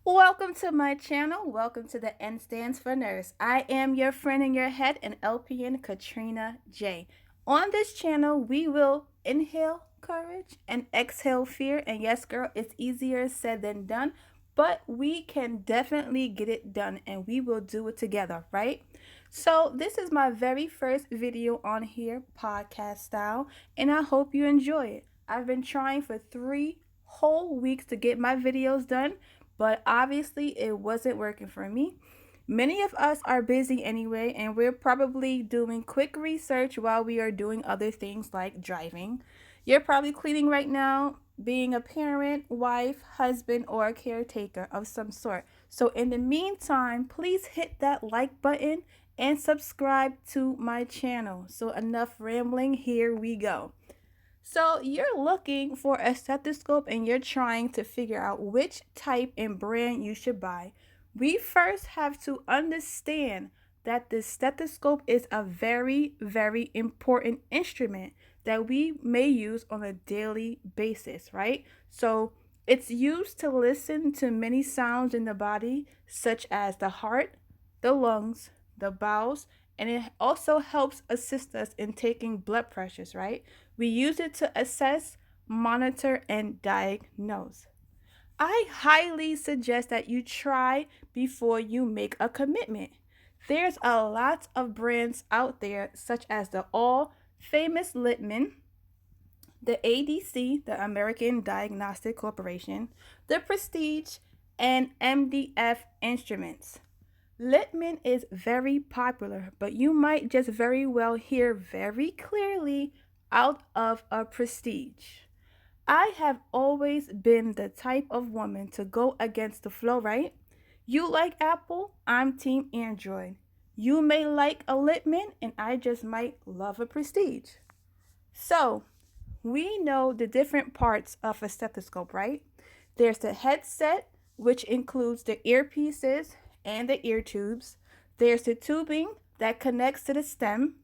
Welcome to my channel. Welcome to the N stands for nurse. I am your friend in your head and LPN Katrina J. On this channel, we will inhale courage and exhale fear. And yes, girl, it's easier said than done, but we can definitely get it done and we will do it together, right? So, this is my very first video on here, podcast style, and I hope you enjoy it. I've been trying for 3 whole weeks to get my videos done, but obviously it wasn't working for me. Many of us are busy anyway, and we're probably doing quick research while we are doing other things like driving. You're probably cleaning right now, being a parent, wife, husband, or a caretaker of some sort. So, in the meantime, please hit that like button and subscribe to my channel. So, enough rambling, here we go. So you're looking for a stethoscope and you're trying to figure out which type and brand you should buy. We first have to understand that the stethoscope is a very, very important instrument that we may use on a daily basis, right? So it's used to listen to many sounds in the body, such as the heart, the lungs, the bowels, and it also helps assist us in taking blood pressures, right? We use it to assess, monitor, and diagnose. I highly suggest that you try before you make a commitment. There's a lot of brands out there, such as the all famous Littman, the ADC, the American Diagnostic Corporation, the Prestige, and MDF Instruments. Littman is very popular, but you might just very well hear very clearly out of a Prestige. I have always been the type of woman to go against the flow, right? You like Apple, I'm Team Android. You may like a Littman, and I just might love a Prestige. So, we know the different parts of a stethoscope, right? There's the headset, which includes the earpieces and the ear tubes. There's the tubing that connects to the stem,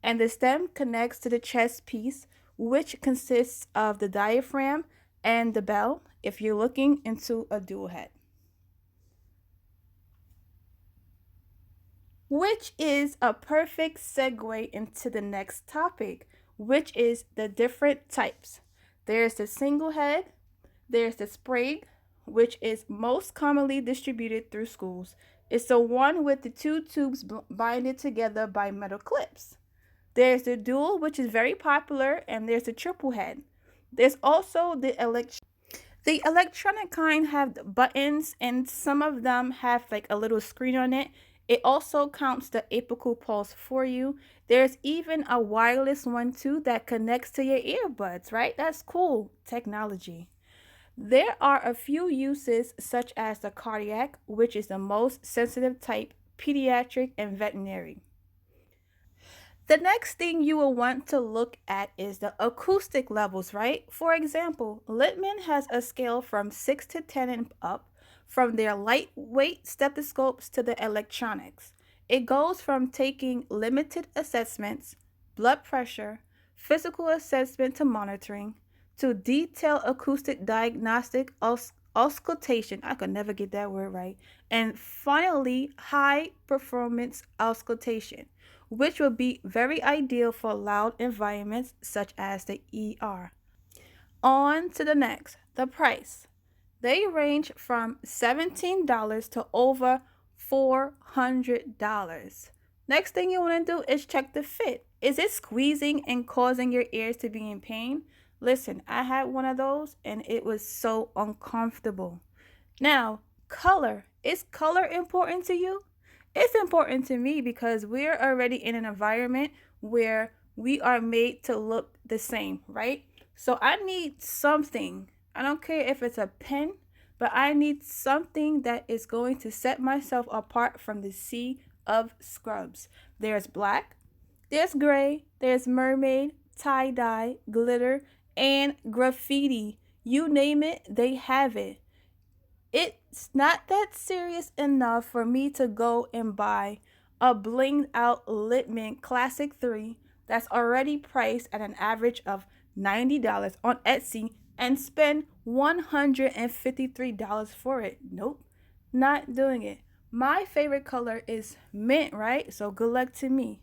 and the stem connects to the chest piece, which consists of the diaphragm and the bell if you're looking into a dual head. Which is a perfect segue into the next topic, which is the different types. There's the single head, there's the sprig, which is most commonly distributed through schools. It's the one with the two tubes binded together by metal clips. There's the dual, which is very popular, and there's the triple head. There's also the electronic kind have buttons, and some of them have like a little screen on it. It also counts the apical pulse for you. There's even a wireless one too that connects to your earbuds, right? That's cool technology. There are a few uses, such as the cardiac, which is the most sensitive type, pediatric, and veterinary. The next thing you will want to look at is the acoustic levels, right? For example, Littman has a scale from 6 to 10 and up, from their lightweight stethoscopes to the electronics. It goes from taking limited assessments, blood pressure, physical assessment to monitoring, to detailed acoustic diagnostic auscultation. I could never get that word right. And finally, high performance auscultation, which will be very ideal for loud environments such as the ER. On to the next, the price. They range from $17 to over $400. Next thing you want to do is check the fit. Is it squeezing and causing your ears to be in pain? Listen, I had one of those and it was so uncomfortable. Now, color. Is color important to you? It's important to me because we're already in an environment where we are made to look the same, right? So I need something. I don't care if it's a pen, but I need something that is going to set myself apart from the sea of scrubs. There's black, there's gray, there's mermaid, tie-dye, glitter, and graffiti. You name it, they have it. It's not that serious enough for me to go and buy a blinged out Littman Classic 3 that's already priced at an average of $90 on Etsy and spend $153 for it. Nope. Not doing it. My favorite color is mint, right? So good luck to me.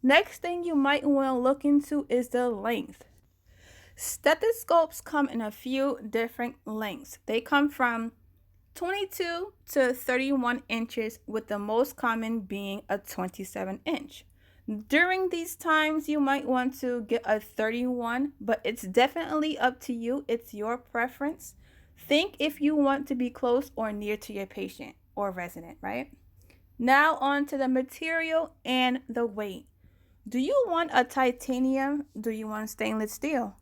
Next thing you might want to look into is the length. Stethoscopes come in a few different lengths. They come from 22 to 31 inches, with the most common being a 27-inch. During these times, you might want to get a 31, but it's definitely up to you. It's your preference. Think if you want to be close or near to your patient or resident, right? Now, on to the material and the weight. Do you want a titanium? Do you want stainless steel?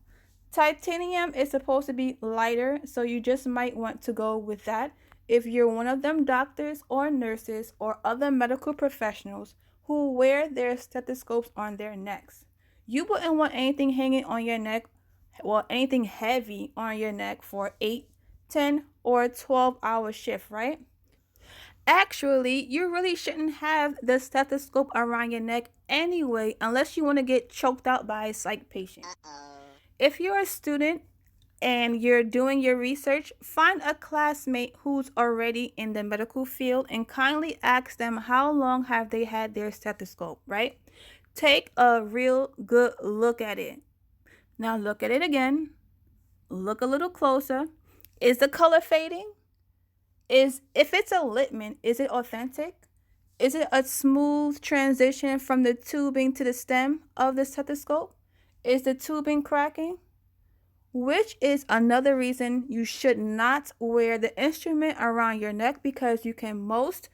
Titanium is supposed to be lighter, so you just might want to go with that if you're one of them doctors or nurses or other medical professionals who wear their stethoscopes on their necks. You wouldn't want anything hanging on your neck, well, anything heavy on your neck for 8, 10, or 12-hour shift, right? Actually, you really shouldn't have the stethoscope around your neck anyway, unless you want to get choked out by a psych patient. If you're a student and you're doing your research, find a classmate who's already in the medical field and kindly ask them how long have they had their stethoscope, right? Take a real good look at it. Now look at it again. Look a little closer. Is the color fading? If it's a Littman, is it authentic? Is it a smooth transition from the tubing to the stem of the stethoscope? Is the tubing cracking? Which is another reason you should not wear the instrument around your neck, because you can most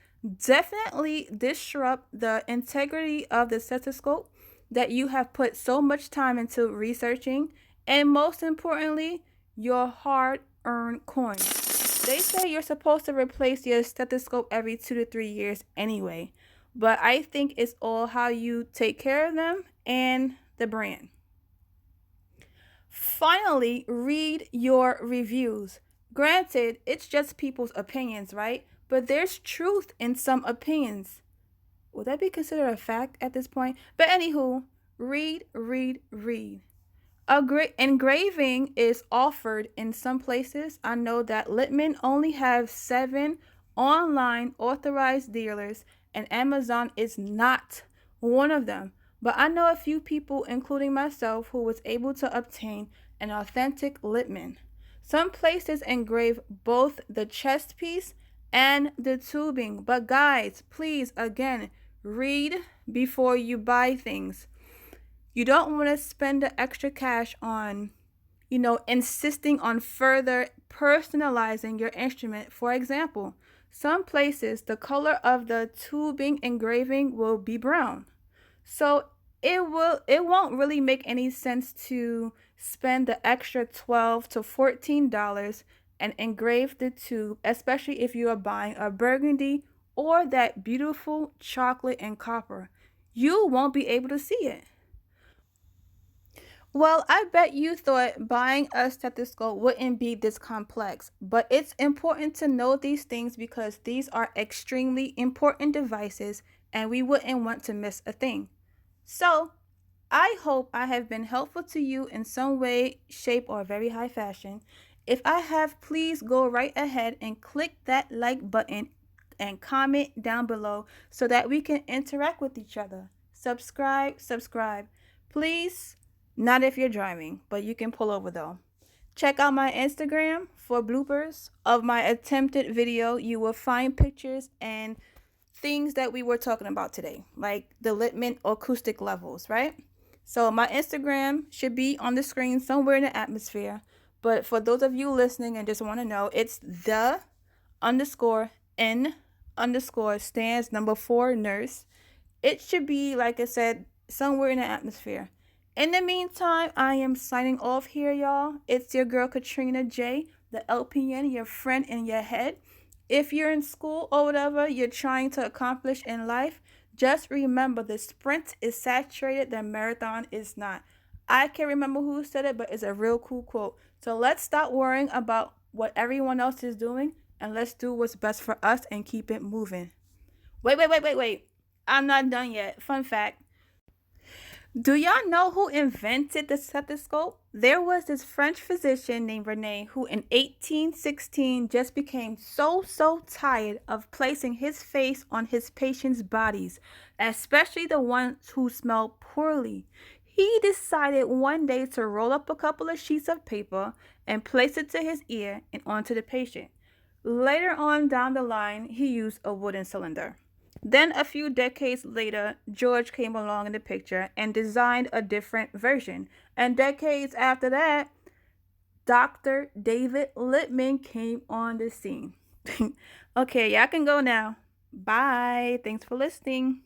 definitely disrupt the integrity of the stethoscope that you have put so much time into researching, and most importantly, your hard earned coins. They say you're supposed to replace your stethoscope every 2 to 3 years anyway, but I think it's all how you take care of them and the brand. Finally, read your reviews. Granted, it's just people's opinions, right? But there's truth in some opinions. Would that be considered a fact at this point? But anywho, read, read, read. Engraving is offered in some places. I know that Littman only have 7 online authorized dealers, and Amazon is not one of them. But I know a few people, including myself, who was able to obtain an authentic Littman. Some places engrave both the chest piece and the tubing. But guys, please, again, read before you buy things. You don't want to spend the extra cash on, insisting on further personalizing your instrument. For example, some places the color of the tubing engraving will be brown. So it won't really make any sense to spend the extra $12 to $14 and engrave the tube, especially if you are buying a burgundy or that beautiful chocolate and copper. You won't be able to see it. Well, I bet you thought buying a stethoscope wouldn't be this complex, but it's important to know these things because these are extremely important devices and we wouldn't want to miss a thing. So, I hope I have been helpful to you in some way, shape, or very high fashion. If I have, please go right ahead and click that like button and comment down below so that we can interact with each other. Subscribe, subscribe. Please, not if you're driving, but you can pull over though. Check out my Instagram for bloopers of my attempted video. You will find pictures and things that we were talking about today, like the Littman acoustic levels, right? So my Instagram should be on the screen somewhere in the atmosphere. But for those of you listening and just want to know, it's the underscore N underscore stands number 4 nurse. It should be, like I said, somewhere in the atmosphere. In the meantime, I am signing off here, y'all. It's your girl, Katrina J, the LPN, your friend in your head. If you're in school or whatever you're trying to accomplish in life, just remember the sprint is saturated, the marathon is not. I can't remember who said it, but it's a real cool quote. So let's stop worrying about what everyone else is doing and let's do what's best for us and keep it moving. Wait. I'm not done yet. Fun fact. Do y'all know who invented the stethoscope? There was this French physician named Rene who in 1816 just became so tired of placing his face on his patients' bodies, especially the ones who smelled poorly. He decided one day to roll up a couple of sheets of paper and place it to his ear and onto the patient. Later on down the line, he used a wooden cylinder. Then, a few decades later, George came along in the picture and designed a different version. And decades after that, Dr. David Lippman came on the scene. Okay, y'all can go now. Bye. Thanks for listening.